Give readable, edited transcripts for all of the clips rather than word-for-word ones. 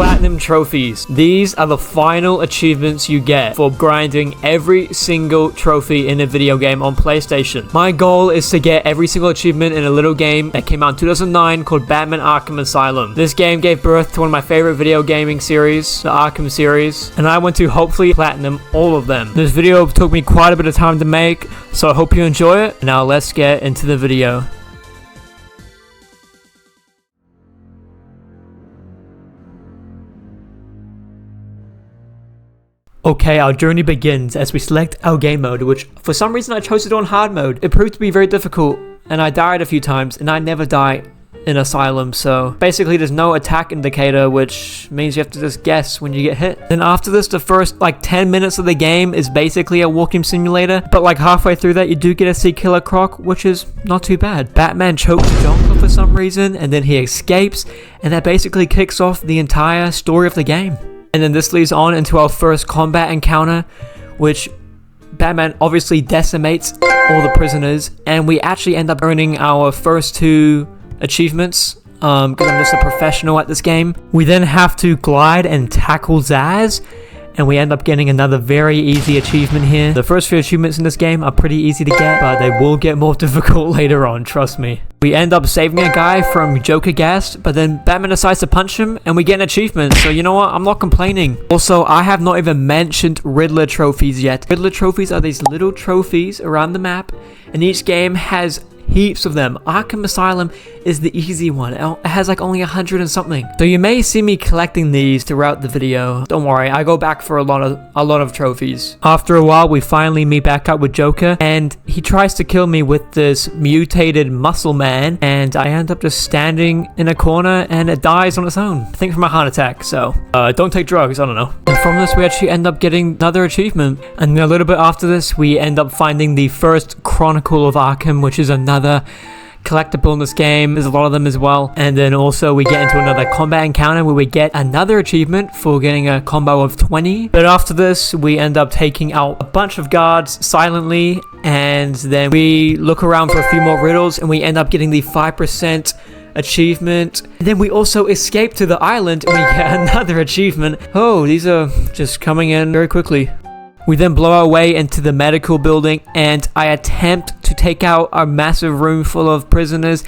Platinum trophies. These are the final achievements you get for grinding every single trophy in a video game on PlayStation. My goal is to get every single achievement in a little game that came out in 2009 called Batman Arkham Asylum. This game gave birth to one of my favorite video gaming series, the Arkham series, and I want to hopefully platinum all of them. This video took me quite a bit of time to make, so I hope you enjoy it. Now let's get into the video. Okay, our journey begins as we select our game mode, which for some reason I chose to do on hard mode. It proved to be very difficult, and I died a few times, and I never die in Asylum, so basically there's no attack indicator, which means you have to just guess when you get hit. Then after this, the first 10 minutes of the game is basically a walking simulator, but halfway through that you do get to see Killer Croc, which is not too bad. Batman chokes Joker for some reason, and then he escapes, and that basically kicks off the entire story of the game. And then this leads on into our first combat encounter, which Batman obviously decimates all the prisoners, and we actually end up earning our first 2 achievements because I'm just a professional at this game. We then have to glide and tackle Zaz, and we end up getting another very easy achievement here. The first few achievements in this game are pretty easy to get, but they will get more difficult later on, trust me. We end up saving a guy from Joker gas, but then Batman decides to punch him, and we get an achievement, so you know what, I'm not complaining. Also, I have not even mentioned Riddler trophies yet. Riddler trophies are these little trophies around the map, and each game has heaps of them. Arkham Asylum is the easy one. It has only 100 and something. So you may see me collecting these throughout the video. Don't worry, I go back for a lot of trophies. After a while, we finally meet back up with Joker, and he tries to kill me with this mutated muscle man, and I end up just standing in a corner, and it dies on its own. I think from a heart attack, so don't take drugs, I don't know. And from this, we actually end up getting another achievement. And a little bit after this, we end up finding the first Chronicle of Arkham, which is another collectible in this game. There's a lot of them as well. And then also we get into another combat encounter where we get another achievement for getting a combo of 20. But after this, we end up taking out a bunch of guards silently, and then we look around for a few more riddles, and we end up getting the 5% achievement. And then we also escape to the island, and we get another achievement. Oh, these are just coming in very quickly. We then blow our way into the medical building, and I attempt to take out our massive room full of prisoners,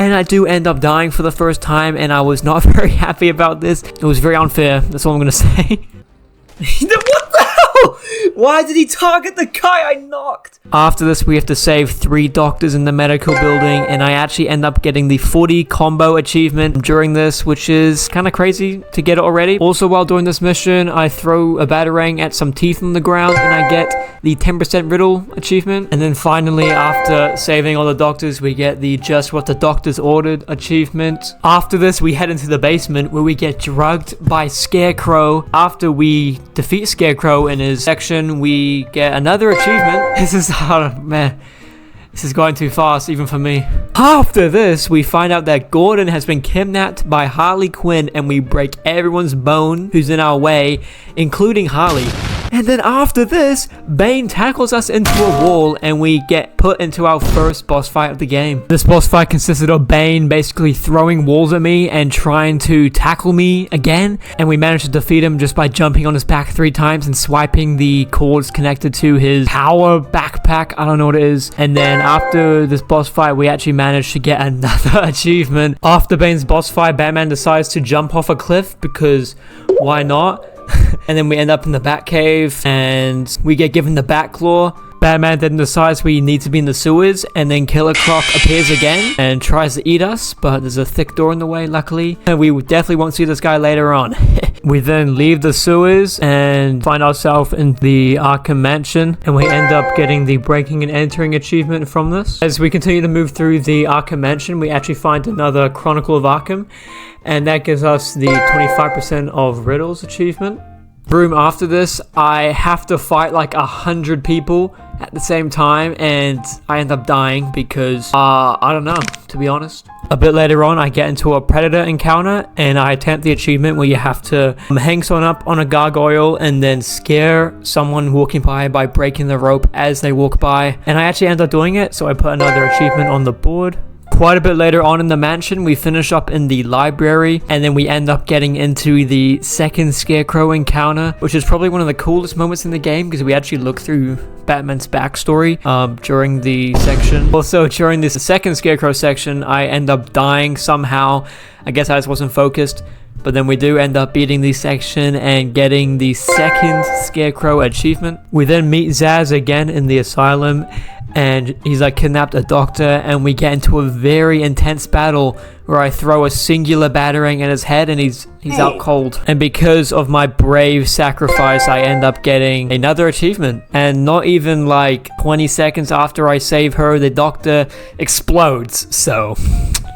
and I do end up dying for the first time, and I was not very happy about this. It was very unfair, that's all I'm gonna say. What the hell? Why did he target the guy I knocked? After this, we have to save 3 doctors in the medical building, and I actually end up getting the 40 combo achievement during this, which is kind of crazy to get it already. Also, while doing this mission, I throw a batarang at some teeth on the ground, and I get the 10% riddle achievement. And then finally, after saving all the doctors, we get the just what the doctors ordered achievement. After this, we head into the basement where we get drugged by Scarecrow. After we defeat Scarecrow in his section, we get another achievement. This is, oh man, this is going too fast even for me. After this, we find out that Gordon has been kidnapped by Harley Quinn, and we break everyone's bone who's in our way, including Harley. And then after this, Bane tackles us into a wall, and we get put into our first boss fight of the game. This boss fight consisted of Bane basically throwing walls at me and trying to tackle me again, and we managed to defeat him just by jumping on his back 3 times and swiping the cords connected to his power backpack. I don't know what it is. And then after this boss fight, we actually managed to get another achievement. After Bane's boss fight, Batman decides to jump off a cliff because why not? And then we end up in the Batcave, and we get given the Batclaw. Batman then decides we need to be in the sewers, and then Killer Croc appears again and tries to eat us, but there's a thick door in the way, luckily. And we definitely won't see this guy later on. We then leave the sewers and find ourselves in the Arkham Mansion, and we end up getting the breaking and entering achievement from this. As we continue to move through the Arkham Mansion, we actually find another Chronicle of Arkham, and that gives us the 25% of riddles achievement. Room after this, I have to fight 100 people at the same time, and I end up dying because I don't know, to be honest. A bit later on, I get into a predator encounter, and I attempt the achievement where you have to hang someone up on a gargoyle and then scare someone walking by breaking the rope as they walk by. And I actually end up doing it, so I put another achievement on the board. Quite a bit later on in the mansion, we finish up in the library, and then we end up getting into the second Scarecrow encounter, which is probably one of the coolest moments in the game because we actually look through Batman's backstory during the section. Also, during this second Scarecrow section, I end up dying somehow. I guess I just wasn't focused. But then we do end up beating the section and getting the second Scarecrow achievement. We then meet Zsasz again in the asylum, and he's like kidnapped a doctor, and we get into a very intense battle where I throw a singular battering at his head and he's out cold. And because of my brave sacrifice, I end up getting another achievement. And not even like 20 seconds after I save her, the doctor explodes. So,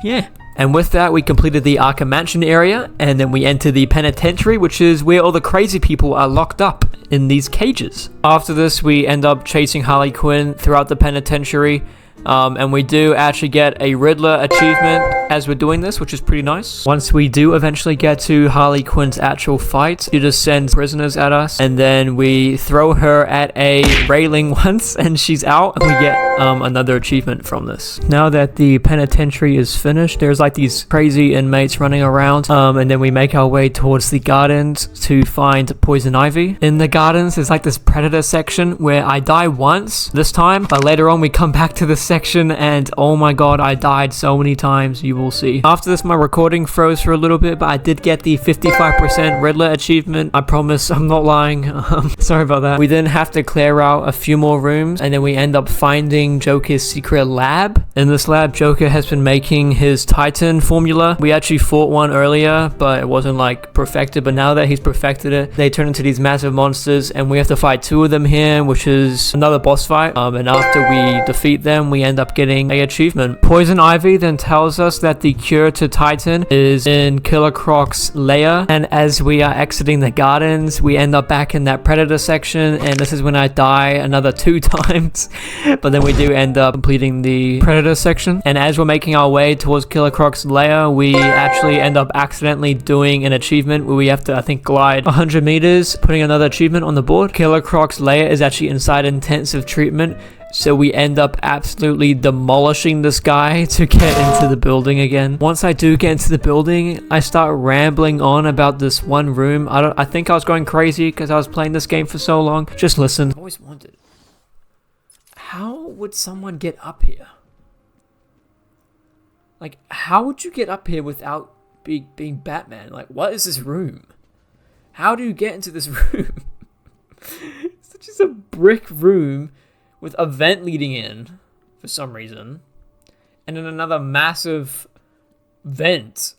yeah. And with that, we completed the Arkham Mansion area, and then we enter the penitentiary, which is where all the crazy people are locked up in these cages. After this, we end up chasing Harley Quinn throughout the penitentiary, and we do actually get a Riddler achievement as we're doing this, which is pretty nice. Once we do eventually get to Harley Quinn's actual fight, she just sends prisoners at us, and then we throw her at a railing once, and she's out, and we get another achievement from this. Now that the penitentiary is finished, there's like these crazy inmates running around, and then we make our way towards the gardens to find Poison Ivy. In the gardens, there's like this Predator section where I die once this time, but later on we come back to this section, and oh my god, I died so many times. You will see. After this, my recording froze for a little bit, but I did get the 55% Riddler achievement. I promise, I'm not lying. Sorry about that. We then have to clear out a few more rooms, and then we end up finding Joker's secret lab. In this lab, Joker has been making his Titan formula. We actually fought one earlier, but it wasn't like perfected, but now that he's perfected it, they turn into these massive monsters, and we have to fight 2 of them here, which is another boss fight. And after we defeat them, we end up getting an achievement. Poison Ivy then tells us that the cure to Titan is in Killer Croc's lair, and as we are exiting the gardens, we end up back in that Predator section, and this is when I die another 2 times, but then we do end up completing the Predator section. And as we're making our way towards Killer Croc's lair, we actually end up accidentally doing an achievement where we have to, I think, glide 100 meters, putting another achievement on the board. Killer Croc's lair is actually inside intensive treatment, so we end up absolutely demolishing this guy to get into the building again. Once I do get into the building, I start rambling on about this one room. I think I was going crazy because I was playing this game for so long. Just listen. I always wondered, how would someone get up here? Like, how would you get up here without being Batman? Like, what is this room? How do you get into this room? It's just a brick room with a vent leading in for some reason, and then another massive vent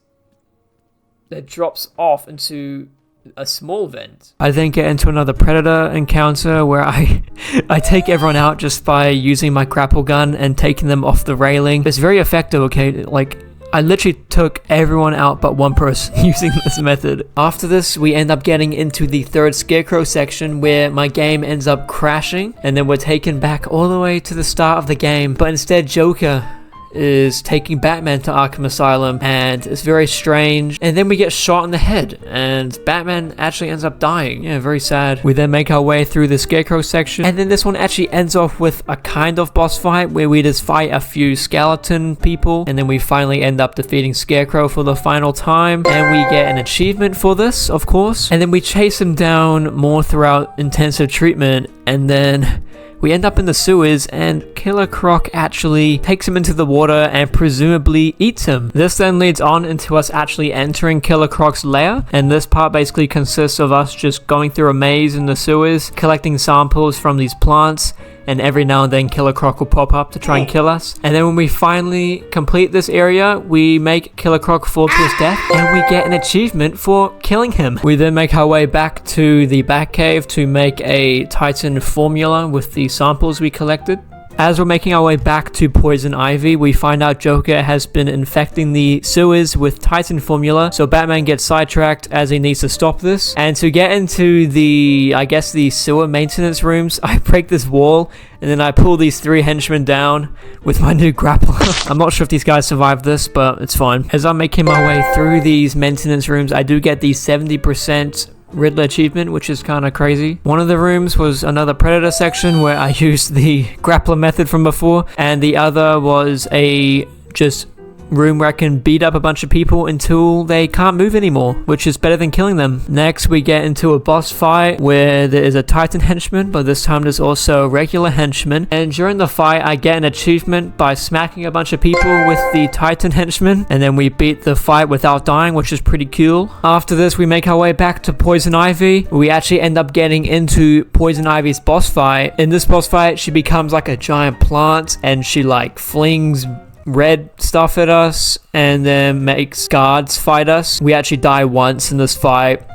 that drops off into a small vent. I then get into another Predator encounter where I take everyone out just by using my grapple gun and taking them off the railing. It's very effective, okay? Like, I literally took everyone out but one person using this method. After this, we end up getting into the third Scarecrow section where my game ends up crashing, and then we're taken back all the way to the start of the game, but instead Joker is taking Batman to Arkham Asylum, and it's very strange. And then we get shot in the head, and Batman actually ends up dying. Yeah, very sad. We then make our way through the Scarecrow section, and then this one actually ends off with a kind of boss fight where we just fight a few skeleton people, and then we finally end up defeating Scarecrow for the final time, and we get an achievement for this, of course. And then we chase him down more throughout intensive treatment, and then we end up in the sewers, and Killer Croc actually takes him into the water and presumably eats him. This then leads on into us actually entering Killer Croc's lair, and this part basically consists of us just going through a maze in the sewers, collecting samples from these plants, and every now and then Killer Croc will pop up to try and kill us. And then when we finally complete this area, we make Killer Croc fall to his death, and we get an achievement for killing him. We then make our way back to the Batcave to make a Titan formula with the samples we collected. As we're making our way back to Poison Ivy, we find out Joker has been infecting the sewers with Titan formula, so Batman gets sidetracked as he needs to stop this. And to get into the, I guess, the sewer maintenance rooms, I break this wall, and then I pull these 3 henchmen down with my new grappler. I'm not sure if these guys survived this, but it's fine. As I'm making my way through these maintenance rooms, I do get the 70% Riddler achievement, which is kind of crazy. One of the rooms was another Predator section where I used the grappler method from before, and the other was a just room where I can beat up a bunch of people until they can't move anymore, which is better than killing them. Next, we get into a boss fight where there is a Titan henchman, but this time there's also regular henchmen. And during the fight, I get an achievement by smacking a bunch of people with the Titan henchman, and then we beat the fight without dying, which is pretty cool. After this, we make our way back to Poison Ivy. We actually end up getting into Poison Ivy's boss fight. In this boss fight, she becomes like a giant plant, and she like flings red stuff at us and then makes guards fight us. We actually die once in this fight,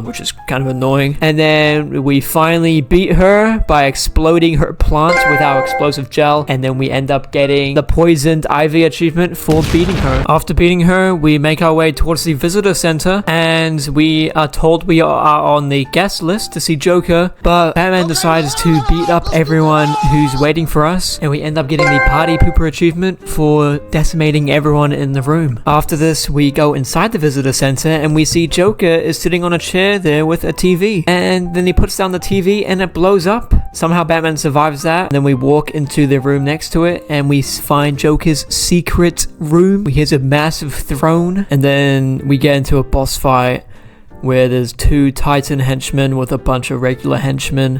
which is kind of annoying. And then we finally beat her by exploding her plant with our explosive gel, and then we end up getting the Poisoned Ivy achievement for beating her. After beating her, we make our way towards the visitor center, and we are told we are on the guest list to see Joker, but Batman decides to beat up everyone who's waiting for us, and we end up getting the Party Pooper achievement for decimating everyone in the room. After this, we go inside the visitor center, and we see Joker is sitting on a chair there with a TV, and then he puts down the TV and it blows up. Somehow Batman survives that. Then we walk into the room next to it and we find Joker's secret room. He has a massive throne, and then we get into a boss fight where there's 2 Titan henchmen with a bunch of regular henchmen.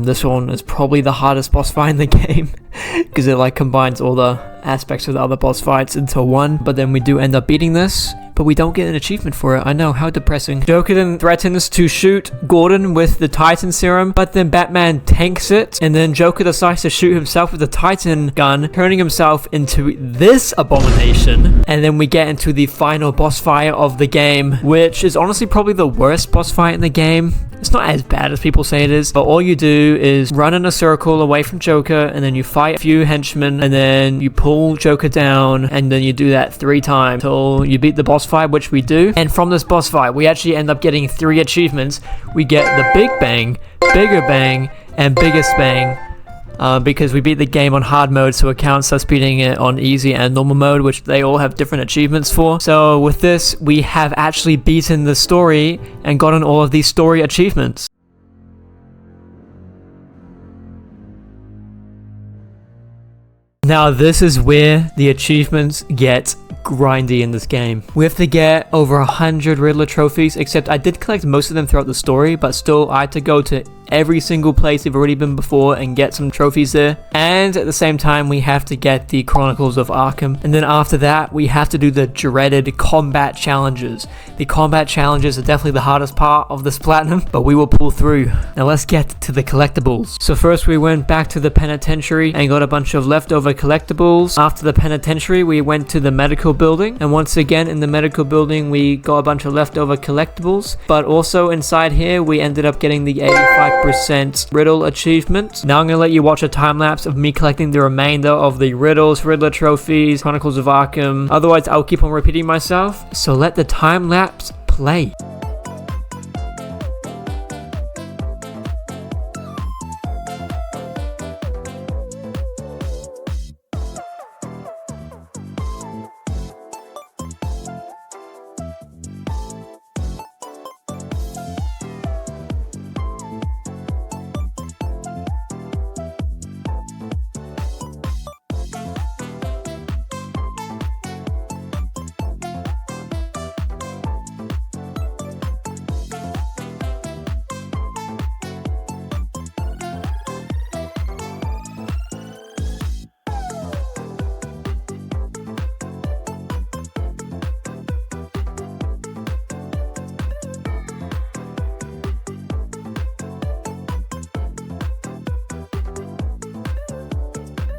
This one is probably the hardest boss fight in the game because it like combines all the aspects of the other boss fights into one. But then we do end up beating this, but we don't get an achievement for it. I know, how depressing. Joker then threatens to shoot Gordon with the Titan serum, but then Batman tanks it, and then Joker decides to shoot himself with the Titan gun, turning himself into this abomination. And then we get into the final boss fight of the game, which is honestly probably the worst boss fight in the game. It's not as bad as people say it is, but all you do is run in a circle away from Joker, and then you fight a few henchmen, and then you pull Joker down, and then you do that 3 times until you beat the boss fight, which we do. And from this boss fight, we actually end up getting 3 achievements. We get the Big Bang, Bigger Bang, and Biggest Bang. Because we beat the game on hard mode, so it counts us beating it on easy and normal mode, which they all have different achievements for. So with this, we have actually beaten the story and gotten all of these story achievements. Now this is where the achievements get grindy in this game. We have to get over 100 Riddler trophies, except I did collect most of them throughout the story, but still I had to go to every single place we've already been before and get some trophies there. And at the same time, we have to get the Chronicles of Arkham. And then after that, we have to do the dreaded combat challenges. The combat challenges are definitely the hardest part of this platinum, but we will pull through. Now let's get to the collectibles. So first we went back to the penitentiary and got a bunch of leftover collectibles. After the penitentiary, we went to the medical building, and once again in the medical building we got a bunch of leftover collectibles, but also inside here we ended up getting the 85% Riddle achievement. Now I'm gonna let you watch a time lapse of me collecting the remainder of the Riddles, Riddler trophies, Chronicles of Arkham. Otherwise I'll keep on repeating myself, so let the time lapse play.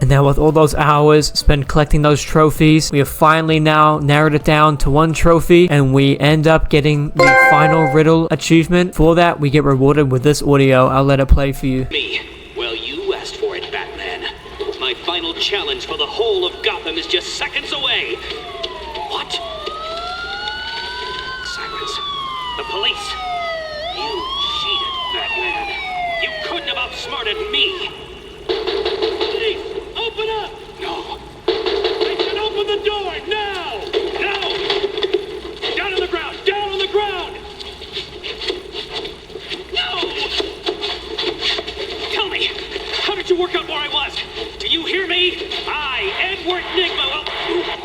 Now with all those hours spent collecting those trophies, we have finally now narrowed it down to 1 trophy, and we end up getting the final Riddle achievement. For that, we get rewarded with this audio. I'll let it play for you. Me? Well, you asked for it, Batman. My final challenge for the whole of Gotham is just seconds away. What? Sirens. The police. You cheated, Batman. You couldn't have outsmarted me. Police! Open up! No. They should open the door now! Now! Down on the ground! Down on the ground! No! Tell me, how did you work out where I was? Do you hear me? I, Edward Nigma,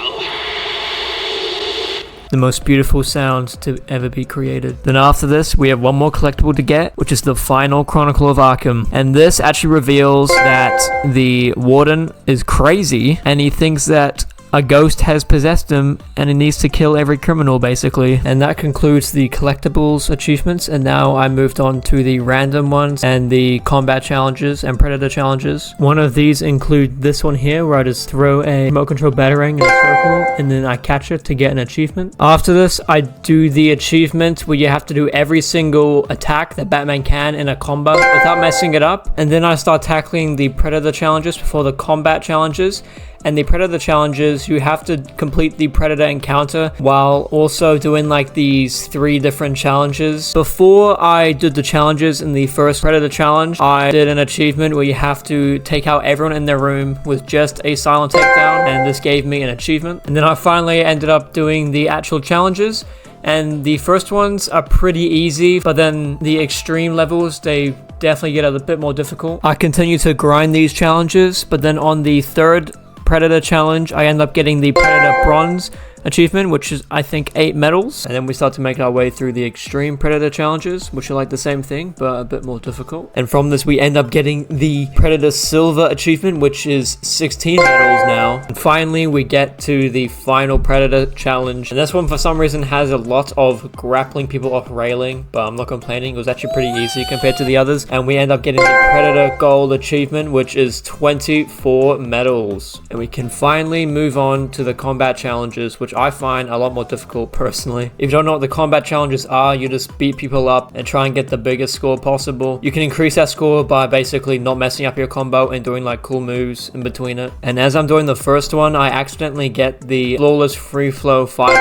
the most beautiful sound to ever be created. Then after this, we have one more collectible to get, which is the final Chronicle of Arkham. And this actually reveals that the warden is crazy and he thinks that a ghost has possessed him and he needs to kill every criminal, basically. And that concludes the collectibles achievements, and now I moved on to the random ones and the combat challenges and predator challenges. One of these include this one here, where I just throw a remote control batarang in a circle and then I catch it to get an achievement. After this, I do the achievement where you have to do every single attack that Batman can in a combo without messing it up, and then I start tackling the predator challenges before the combat challenges. And the predator challenges, you have to complete the predator encounter while also doing like these 3 different challenges. Before I did the challenges in the first predator challenge, I did an achievement where you have to take out everyone in their room with just a silent takedown, and this gave me an achievement. And then I finally ended up doing the actual challenges, and the first ones are pretty easy, but then the extreme levels, they definitely get a bit more difficult. I continue to grind these challenges, but then on the third predator challenge, I end up getting the predator bronze achievement, which is I think 8 medals. And then we start to make our way through the extreme predator challenges, which are like the same thing but a bit more difficult. And from this we end up getting the predator silver achievement, which is 16 medals now. And finally we get to the final predator challenge, and this one for some reason has a lot of grappling people off railing, but I'm not complaining. It was actually pretty easy compared to the others. And we end up getting the predator gold achievement, which is 24 medals. And we can finally move on to the combat challenges, which I find a lot more difficult personally. If you don't know what the combat challenges are, you just beat people up and try and get the biggest score possible. You can increase that score by basically not messing up your combo and doing like cool moves in between it. And as I'm doing the first one, I accidentally get the flawless free flow fighter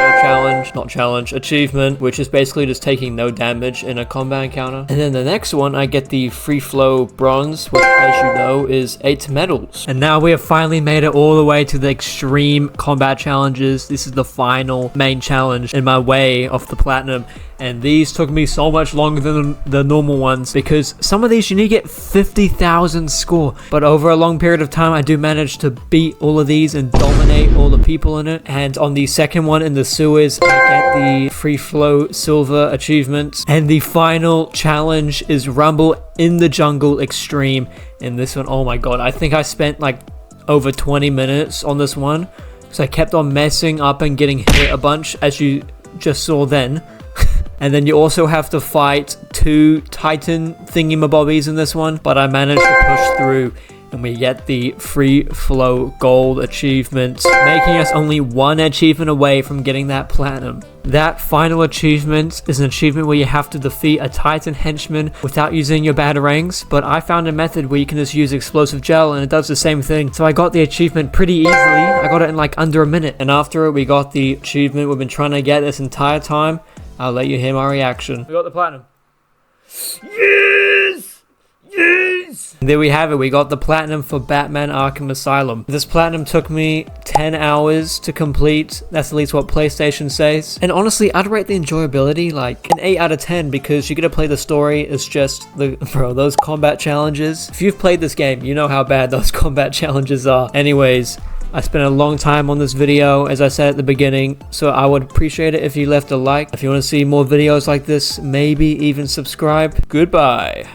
achievement, which is basically just taking no damage in a combat encounter. And then the next one, I get the free flow bronze, which as you know is 8 medals. And now we have finally made it all the way to the extreme combat challenges. This is the final main challenge in my way of the platinum, and these took me so much longer than the normal ones because some of these you need to get 50,000 score, but over a long period of time I do manage to beat all of these and dominate all the people in it. And on the second one in the sewers, I get the free flow silver achievement, and the final challenge is Rumble in the Jungle Extreme. In this one, oh my god, I think I spent like over 20 minutes on this one. So I kept on messing up and getting hit a bunch, as you just saw then. And then you also have to fight 2 Titan thingy-mabobbies in this one, but I managed to push through, and we get the free flow gold achievement, making us only 1 achievement away from getting that platinum. That final achievement is an achievement where you have to defeat a Titan henchman without using your batarangs, but I found a method where you can just use explosive gel and it does the same thing. So I got the achievement pretty easily. I got it in like under a minute, and after it we got the achievement we've been trying to get this entire time. I'll let you hear my reaction. We got the platinum. Yes! Yes! And there we have it. We got the platinum for Batman Arkham Asylum. This platinum took me 10 hours to complete. That's at least what PlayStation says. And honestly, I'd rate the enjoyability like an 8 out of 10 because you get to play the story. It's just those combat challenges. If you've played this game, you know how bad those combat challenges are. Anyways, I spent a long time on this video, as I said at the beginning, so I would appreciate it if you left a like. If you want to see more videos like this, maybe even subscribe. Goodbye.